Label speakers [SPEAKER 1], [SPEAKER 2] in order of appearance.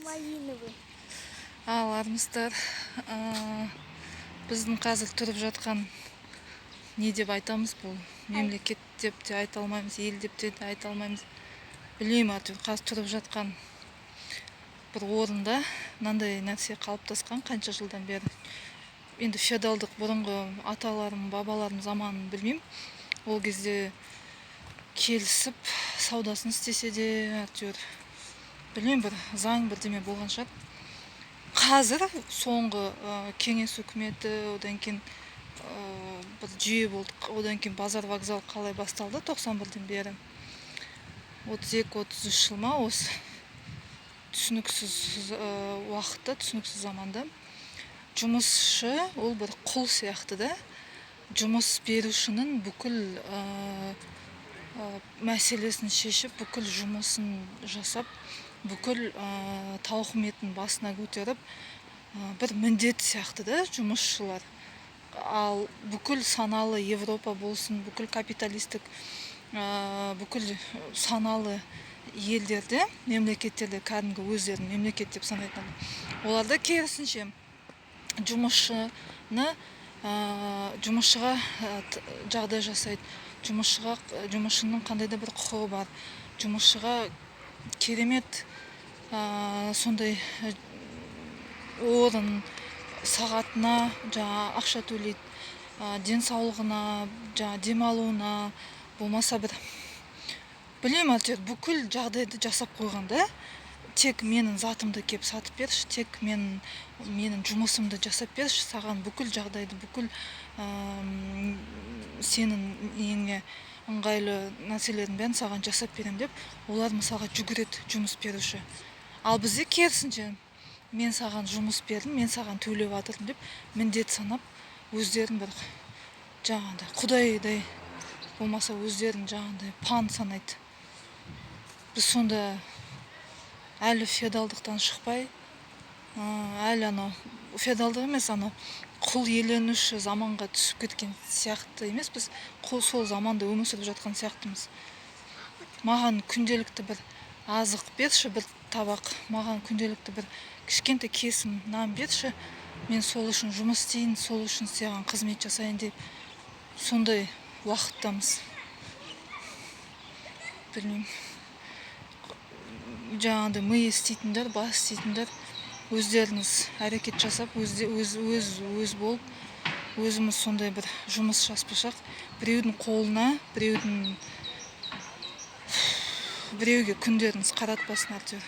[SPEAKER 1] Малиновый.
[SPEAKER 2] Ал армысыздар. Біздің қазір тұрып жатқан не деп айтамыз, бұл мемлекет деп те айта алмаймыз, ел деп те айта алмаймыз. Білмеймін, әйтеуір қазір тұрып жатқан бір орында мынандай нәрсе қалыптасқан қанша жылдан бері. Енді феодалдық бұрынғы аталарым, бабаларым заманын білмеймін. Ол кезде келісіп саудасын істесе де, әйтеуір білмеймін, бір заң бірдеме болған шығар. Қазір соңғы кеңес үкіметі, одан кейін бір жүйе болды. Одан кейін базар вокзал қалай басталды 91-ден бері. 32-33 жыл ма, осы түсініксіз уақытта, түсініксіз заманда жұмысшы ол бір құл сияқты да. Жұмыс берушінің бүкіл мәселесін шешіп, бүкіл жұмысын жасап, бүкіл тауқыметін басына көтеріп, бір міндет сияқты да жұмысшылар. Ал бүкіл саналы Европа болсын, бүкіл капиталистік, бүкіл саналы елдерде, мемлекеттерде кәдімгі өздерін мемлекет деп санайтын. Оларда керісінше жұмысшыға жағдай жасайды. Жұмысшының қандай да бір құқығы бар. Жұмысшыға керемет сондай орын, сағатына ақша төлейді, денсаулығына, демалуына, болмаса бір білмеймін, әйтеуір бүкіл жағдайды жасап қойған да. Тек менің затымды кеп сатып берші, тек менің жұмысымды жасап берші, саған бүкіл жағдайды, бүкіл сенің еңе ыңғайлы нәрселердің бәрін саған жасап берем деп, олар мысалға жүгіреді жұмыс беруші. Ал бізде керісінше, мен саған жұмыс бердім, мен саған төлеп жатырмын деп міндет санап, өздерін бір жаңағыдай құдайдай, болмаса өздерін жаңағыдай пан санайды. Біз сонда әлі феодалдықтан шықпай, әлі феодалдық емес, құл иеленуші заманға түсіп кеткен сияқты емес, біз сол заманда өмір сүріп жатқан сияқтымыз. Маған күнделікті бір азық берші, бір табақ, маған күнделікті бір кішкентай кесім нан берші, мен сол үшін жұмыс істейін, сол үшін саған қызмет жасайын деп, сондай уақыттамыз. Білмеймін. Жаңағыдай ми істейтіндер, бас істейтіндер, өздеріңіз әрекет жасап, өз болып, өзіміз сондай бір жұмыс жаспашақ, біреудің қолына, біреуге күндеріңіз қаратпасын, әйтеуір.